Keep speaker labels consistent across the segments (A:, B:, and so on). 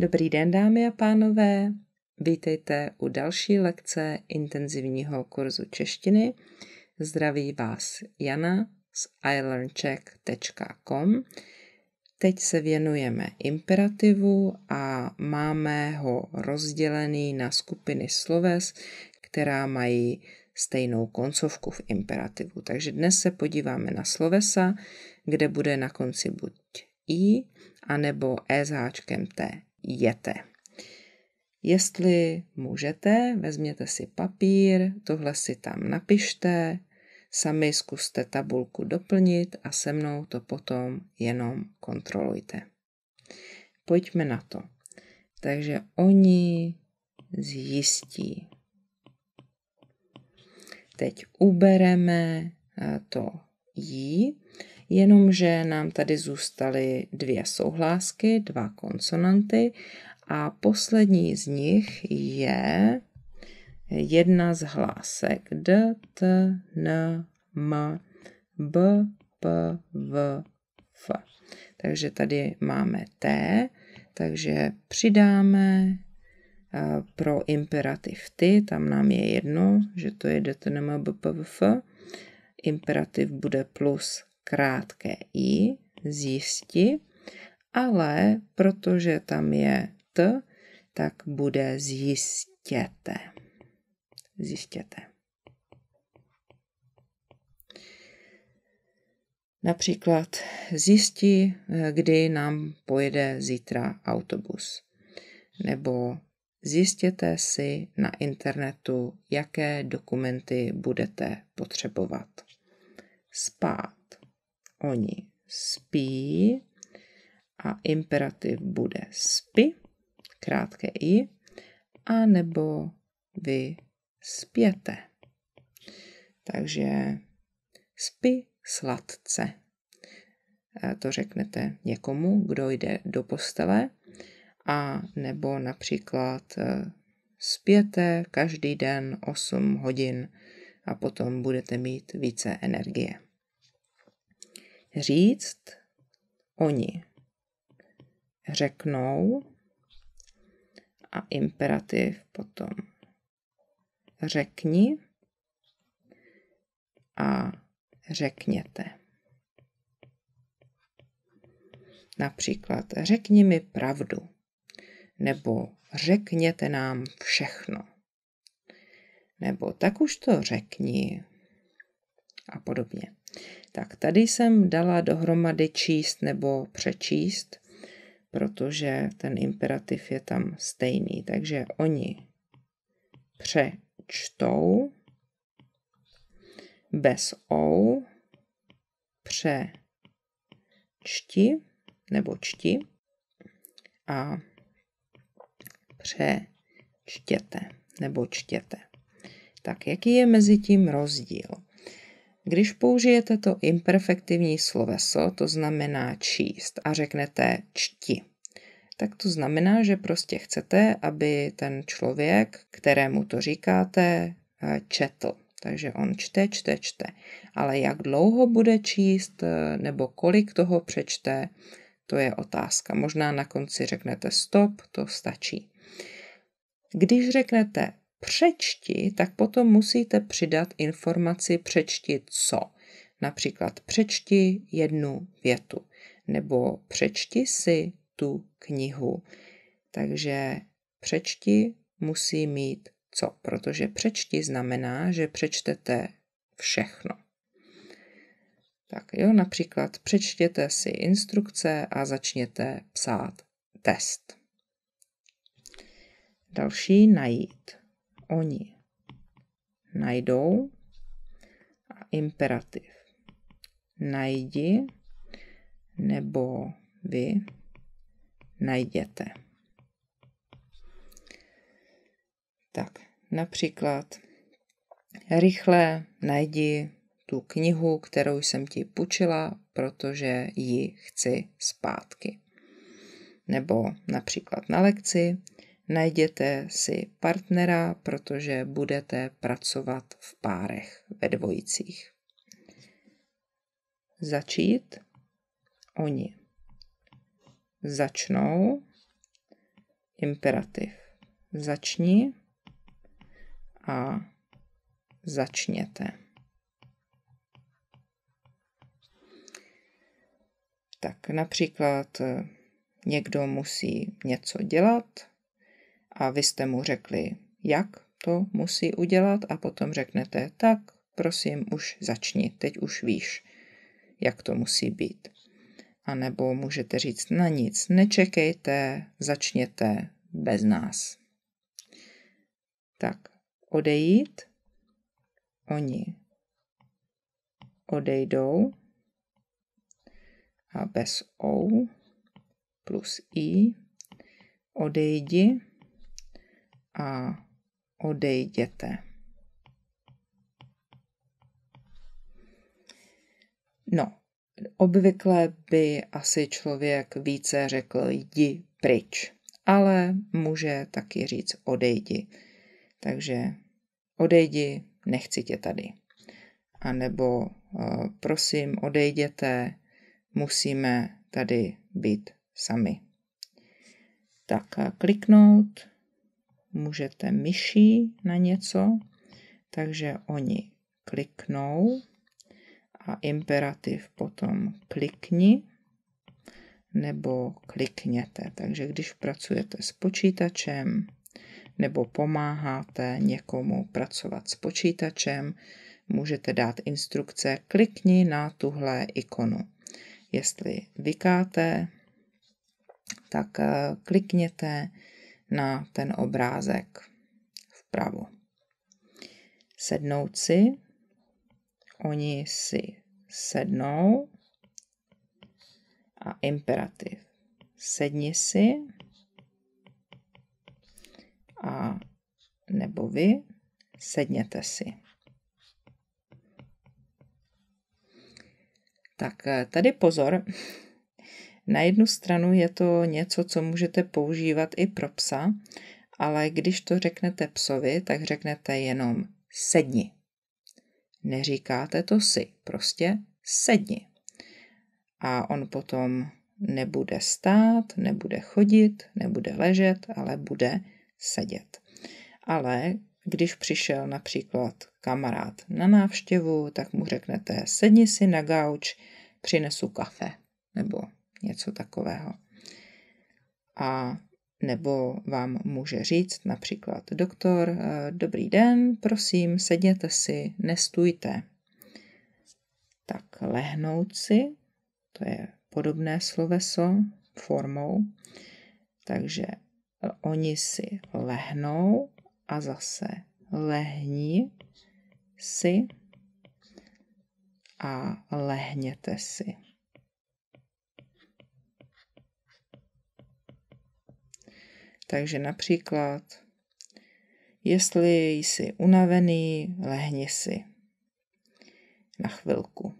A: Dobrý den, dámy a pánové. Vítejte u další lekce intenzivního kurzu češtiny. Zdraví vás Jana z ilearnczech.com. Teď se věnujeme imperativu a máme ho rozdělený na skupiny sloves, která mají stejnou koncovku v imperativu. Takže dnes se podíváme na slovesa, kde bude na konci buď i, anebo s háčkem t. Jete. Jestli můžete, vezměte si papír, tohle si tam napište, sami zkuste tabulku doplnit a se mnou to potom jenom kontrolujte. Pojďme na to. Takže oni zjistí. Teď ubereme to jí, jenomže nám tady zůstaly dvě souhlásky, dva konsonanty a poslední z nich je jedna z hlásek d, t, n, m, b, p, v, f. Takže tady máme t, takže přidáme pro imperativ ty, tam nám je jedno, že to je d, t, n, m, b, p, v, f. Imperativ bude plus krátké i, zjisti, ale protože tam je t, tak bude zjistěte. Zjistěte. Například zjisti, kdy nám pojede zítra autobus. Nebo zjistěte si na internetu, jaké dokumenty budete potřebovat. Spát. Oni spí a imperativ bude spi, krátké i, a nebo vy spěte. Takže spi sladce. To řeknete někomu, kdo jde do postele, a nebo například spěte každý den 8 hodin a potom budete mít více energie. Říct, oni řeknou a imperativ potom řekni a řekněte. Například řekni mi pravdu nebo řekněte nám všechno. Nebo tak už to řekni a podobně. Tak tady jsem dala dohromady číst nebo přečíst, protože ten imperativ je tam stejný. Takže oni přečtou bez ou, přečti nebo čti a přečtěte nebo čtěte. Tak jaký je mezi tím rozdíl? Když použijete to imperfektivní sloveso, to znamená číst, a řeknete čti, tak to znamená, že prostě chcete, aby ten člověk, kterému to říkáte, četl. Takže on čte. Ale jak dlouho bude číst nebo kolik toho přečte, to je otázka. Možná na konci řeknete stop, to stačí. Když řeknete přečti, tak potom musíte přidat informaci přečti co. Například přečti jednu větu, nebo přečti si tu knihu. Takže přečti musí mít co, protože přečti znamená, že přečtete všechno. Tak jo, například přečtěte si instrukce a začněte psát test. Další najít. Oni najdou a imperativ najdi nebo vy najděte. Tak, například rychle najdi tu knihu, kterou jsem ti půjčila, protože ji chci zpátky. Nebo například na lekci najděte si partnera, protože budete pracovat v párech, ve dvojicích. Začít. Oni začnou imperativ. Začni a začněte. Tak například někdo musí něco dělat a vy jste mu řekli, jak to musí udělat a potom řeknete, tak prosím už začni, teď už víš, jak to musí být. A nebo můžete říct na nic, nečekejte, začněte bez nás. Tak, odejít, oni odejdou a bez ou plus i, odejdi a odejděte. No, obvykle by asi člověk více řekl jdi pryč, ale může taky říct odejdi. Takže odejdi, nechci tě tady. A nebo prosím odejděte, musíme tady být sami. Tak kliknout, můžete myší na něco, takže oni kliknou a imperativ potom klikni nebo klikněte. Takže když pracujete s počítačem nebo pomáháte někomu pracovat s počítačem, můžete dát instrukce klikni na tuhle ikonu. Jestli vykáte, tak klikněte na ten obrázek vpravo. Sednout si, oni si sednou a imperativ. Sedni si a nebo vy sedněte si. Tak tady pozor, na jednu stranu je to něco, co můžete používat i pro psa, ale když to řeknete psovi, tak řeknete jenom sedni. Neříkáte to si, prostě sedni. A on potom nebude stát, nebude chodit, nebude ležet, ale bude sedět. Ale když přišel například kamarád na návštěvu, tak mu řeknete sedni si na gauč, přinesu kafe nebo něco takového. A nebo vám může říct například doktor, dobrý den, prosím, sedněte si, nestůjte. Tak lehnout si, to je podobné sloveso formou, takže oni si lehnou a zase lehni si a lehněte si. Takže například, jestli jsi unavený, lehni si na chvilku.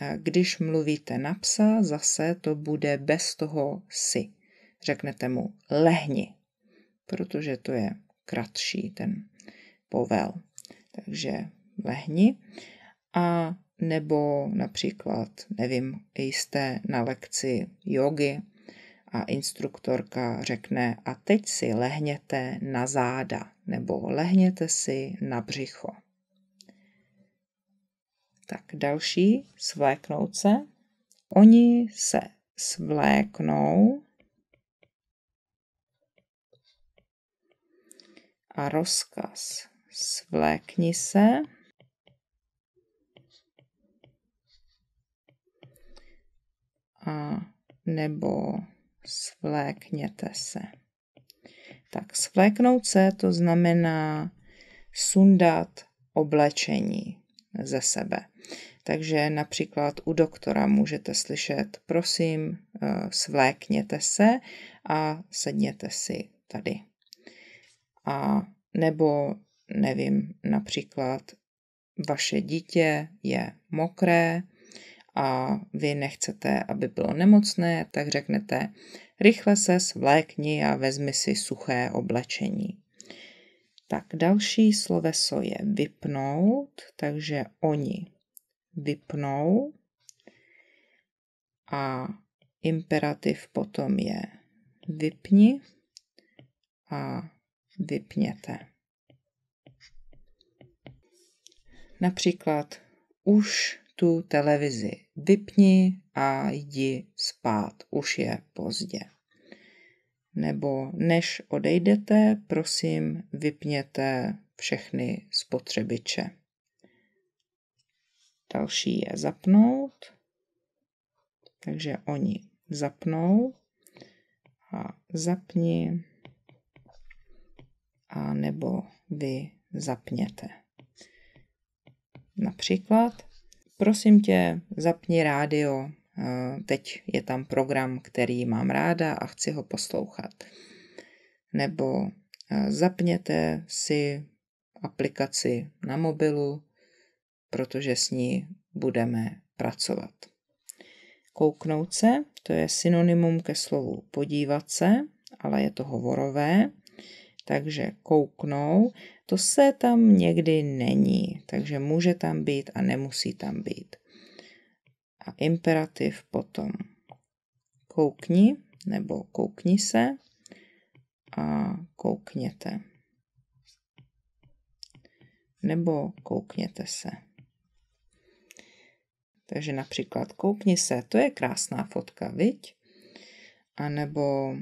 A: A když mluvíte na psa, zase to bude bez toho si. Řeknete mu lehni, protože to je kratší ten povel. Takže lehni. A nebo například, nevím, jste na lekci jógy a instruktorka řekne a teď si lehněte na záda nebo lehněte si na břicho. Tak další, svléknout se. Oni se svléknou a rozkaz svlékni se a nebo svlékněte se. Tak svléknout se to znamená sundat oblečení ze sebe. Takže například u doktora můžete slyšet, prosím, svlékněte se a sedněte si tady. A nebo, nevím, například vaše dítě je mokré a vy nechcete, aby bylo nemocné, tak řeknete, rychle se svlékni a vezmi si suché oblečení. Tak další sloveso je vypnout, takže oni vypnou a imperativ potom je vypni a vypněte. Například už tu televizi vypni a jdi spát, už je pozdě. Nebo než odejdete, prosím, vypněte všechny spotřebiče. Další je zapnout, takže oni zapnou a zapni a nebo vy zapněte. Například, prosím tě, zapni rádio, teď je tam program, který mám ráda a chci ho poslouchat. Nebo zapněte si aplikaci na mobilu, protože s ní budeme pracovat. Kouknout se, to je synonymum ke slovu podívat se, ale je to hovorové, takže kouknou, to se tam někdy není, takže může tam být a nemusí tam být. A imperativ potom koukni nebo koukni se a koukněte. Nebo koukněte se. Takže například koukni se, to je krásná fotka, viď? A nebo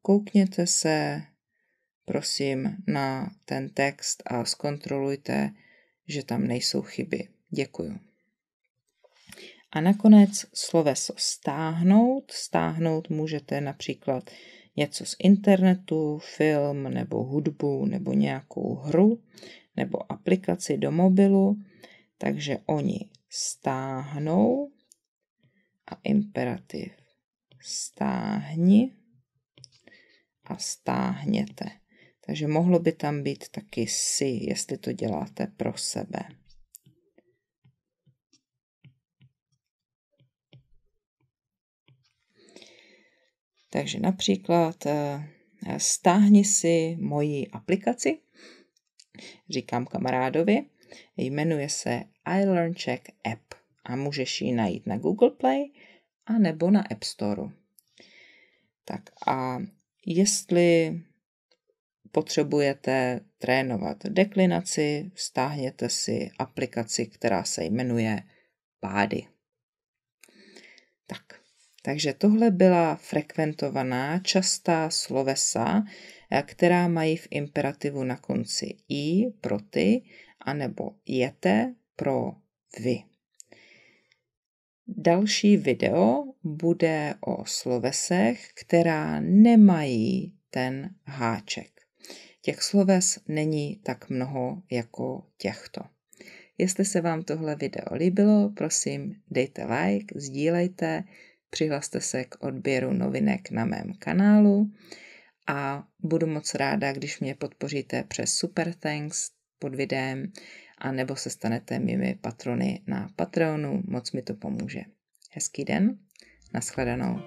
A: koukněte se, prosím, na ten text a zkontrolujte, že tam nejsou chyby. Děkuju. A nakonec sloveso stáhnout. Stáhnout můžete například něco z internetu, film nebo hudbu nebo nějakou hru nebo aplikaci do mobilu. Takže oni stáhnou a imperativ stáhni a stáhněte. Takže mohlo by tam být taky si, jestli to děláte pro sebe. Takže například stáhni si moji aplikaci, říkám kamarádovi, jmenuje se iLearnCheck App a můžeš ji najít na Google Play a nebo na App Store. Tak a jestli potřebujete trénovat deklinaci, stáhněte si aplikaci, která se jmenuje Pády. Takže tohle byla frekventovaná častá slovesa, která mají v imperativu na konci i pro ty, anebo jete pro vy. Další video bude o slovesech, která nemají ten háček. Těch sloves není tak mnoho jako těchto. Jestli se vám tohle video líbilo, prosím dejte like, sdílejte, přihlaste se k odběru novinek na mém kanálu a budu moc ráda, když mě podpoříte přes Super Thanks pod videem a nebo se stanete mými patrony na Patreonu, moc mi to pomůže. Hezký den, nashledanou.